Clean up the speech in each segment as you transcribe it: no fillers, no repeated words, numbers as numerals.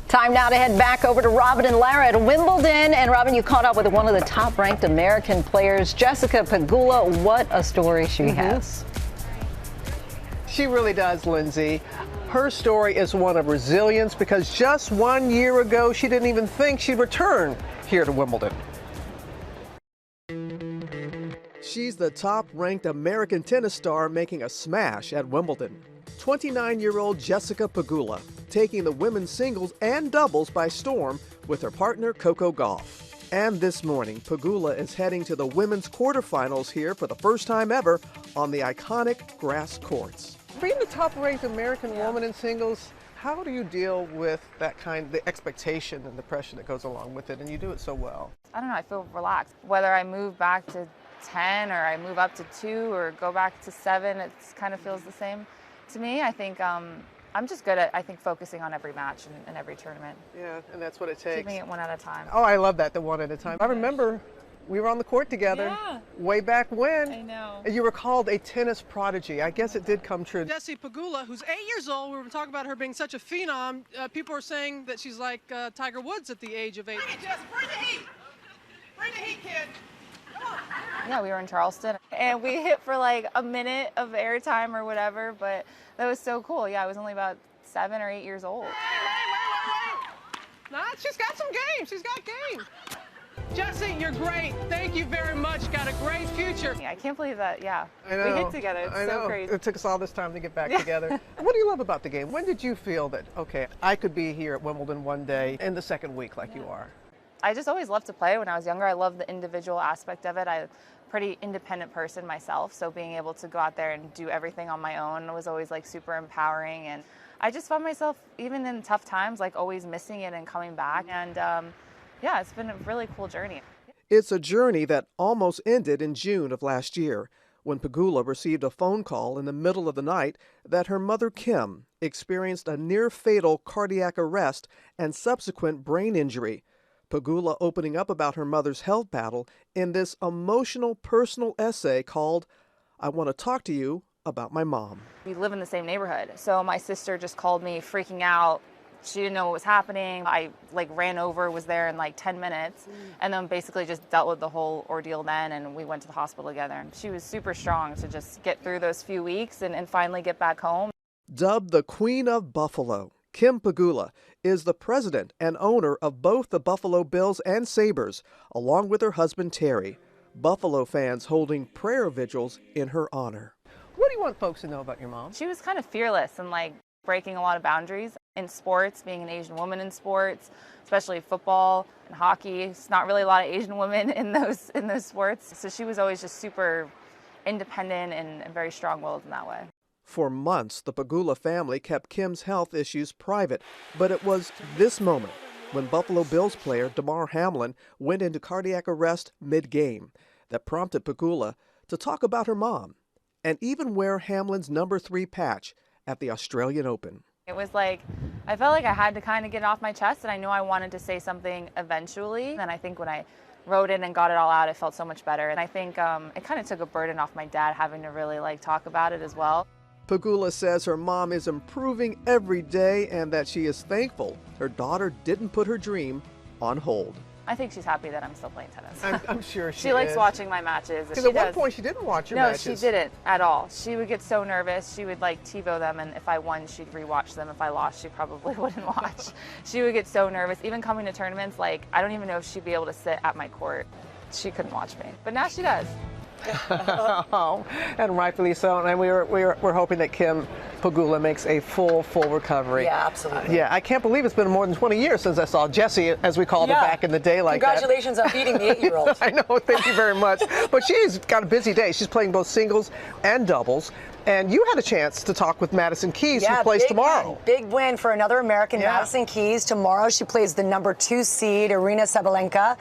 Time now to head back over to Robin and Lara at Wimbledon. And Robin, you caught up with one of the top-ranked American players, Jessica Pegula. What a story she has. She really does, Lindsay. Her story is one of resilience because just 1 year ago, she didn't even think she'd return here to Wimbledon. She's the top-ranked American tennis star making a smash at Wimbledon. 29-year-old Jessica Pegula taking the women's singles and doubles by storm with her partner Coco Gauff. And this morning, Pegula is heading to the women's quarterfinals here for the first time ever on the iconic grass courts. Being the top-ranked American woman in singles, how do you deal with that the expectation and the pressure that goes along with it, and you do it so well? I don't know, I feel relaxed. Whether I move back to 10 or I move up to 2 or go back to 7, it kind of feels the same to me. I think I'm just good at, focusing on every match and every tournament. Yeah, and that's what it takes. Keeping it one at a time. Oh, I love that, the one at a time. I remember we were on the court together way back when. I know. You were called a tennis prodigy. I guess it did come true. Jessica Pegula, who's 8 years old, we were talking about her being such a phenom. People are saying that she's like Tiger Woods at the age of 8. Bring it, Jess, bring the heat. Bring the heat, kid. Yeah, we were in Charleston and we hit for like a minute of airtime or whatever, but that was so cool. Yeah, I was only about 7 or 8 years old. Wait. Nah, she's got some game. She's got game. Jesse, you're great. Thank you very much. Got a great future. Yeah, I can't believe that, I know. we hit together. It's so crazy. It took us all this time to get back together. What do you love about the game? When did you feel that, okay, I could be here at Wimbledon one day in the second week like you are? I just always loved to play. When I was younger, I loved the individual aspect of it. I'm a pretty independent person myself, so being able to go out there and do everything on my own was always like super empowering. And I just found myself, even in tough times, like always missing it and coming back. And yeah, it's been a really cool journey. It's a journey that almost ended in June of last year when Pegula received a phone call in the middle of the night that her mother, Kim, experienced a near-fatal cardiac arrest and subsequent brain injury. Pegula opening up about her mother's health battle in this emotional personal essay called I Want to Talk to You About My Mom. We live in the same neighborhood, so my sister just called me freaking out. She didn't know what was happening. I ran over, was there in 10 minutes, and then basically just dealt with the whole ordeal then, and we went to the hospital together. She was super strong to just get through those few weeks and finally get back home. Dubbed the Queen of Buffalo, Kim Pegula is the president and owner of both the Buffalo Bills and Sabres, along with her husband Terry. Buffalo fans holding prayer vigils in her honor. What do you want folks to know about your mom? She was kind of fearless and breaking a lot of boundaries in sports, being an Asian woman in sports, especially football and hockey. It's not really a lot of Asian women in those sports. So she was always just super independent and very strong-willed in that way. For months, the Pegula family kept Kim's health issues private, but it was this moment when Buffalo Bills player Damar Hamlin went into cardiac arrest mid-game that prompted Pegula to talk about her mom and even wear Hamlin's number 3 patch at the Australian Open. It was I felt like I had to kind of get it off my chest, and I knew I wanted to say something eventually. And I think when I wrote it and got it all out, it felt so much better. And I think it kind of took a burden off my dad having to really talk about it as well. Pegula says her mom is improving every day and that she is thankful her daughter didn't put her dream on hold. I think she's happy that I'm still playing tennis. I'm sure she likes watching my matches. Because at one point she didn't watch your matches. No, she didn't at all. She would get so nervous. She would TiVo them, and if I won, she'd rewatch them. If I lost, she probably wouldn't watch. She would get so nervous. Even coming to tournaments, I don't even know if she'd be able to sit at my court. She couldn't watch me. But now she does. Oh, and rightfully so. And we're hoping that Kim Pegula makes a full recovery. Yeah, absolutely. Yeah, I can't believe it's been more than 20 years since I saw Jessie, as we called her back in the day like Congratulations that. on beating the 8-year-old. I know, thank you very much. But she's got a busy day. She's playing both singles and doubles. And you had a chance to talk with Madison Keys, who plays tomorrow. Big win for another American, Madison Keys. Tomorrow she plays the number 2 seed, Aryna Sabalenka.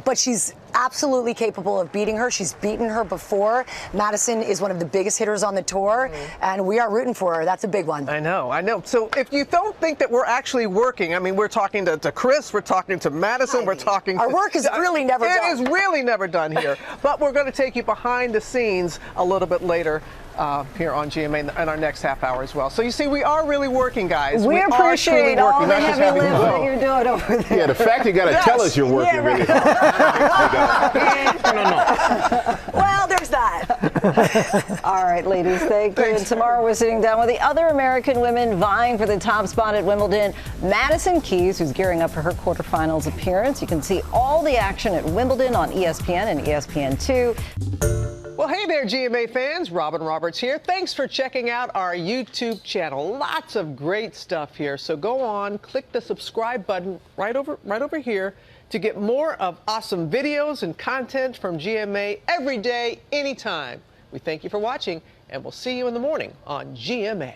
But she's absolutely capable of beating her. She's beaten her before. Madison is one of the biggest hitters on the tour, and we are rooting for her. That's a big one. I know. So if you don't think that we're actually working, I mean, we're talking to Chris, we're talking to Madison, we're talking Our work is really never done. It is really never done here. But we're going to take you behind the scenes a little bit later here on GMA in our next half hour as well. So you see, we are really working, guys. We appreciate all the heavy having lifting fun. that you're doing over there. Yeah, the fact you got to tell us you're working really hard. No. Well, there's that. All right, ladies, thank you. And tomorrow we're sitting down with the other American women vying for the top spot at Wimbledon, Madison Keys, who's gearing up for her quarterfinals appearance. You can see all the action at Wimbledon on ESPN and ESPN2. Well, hey there, GMA fans. Robin Roberts here. Thanks for checking out our YouTube channel. Lots of great stuff here. So go on, click the subscribe button right over here to get more of awesome videos and content from GMA every day, anytime. We thank you for watching, and we'll see you in the morning on GMA.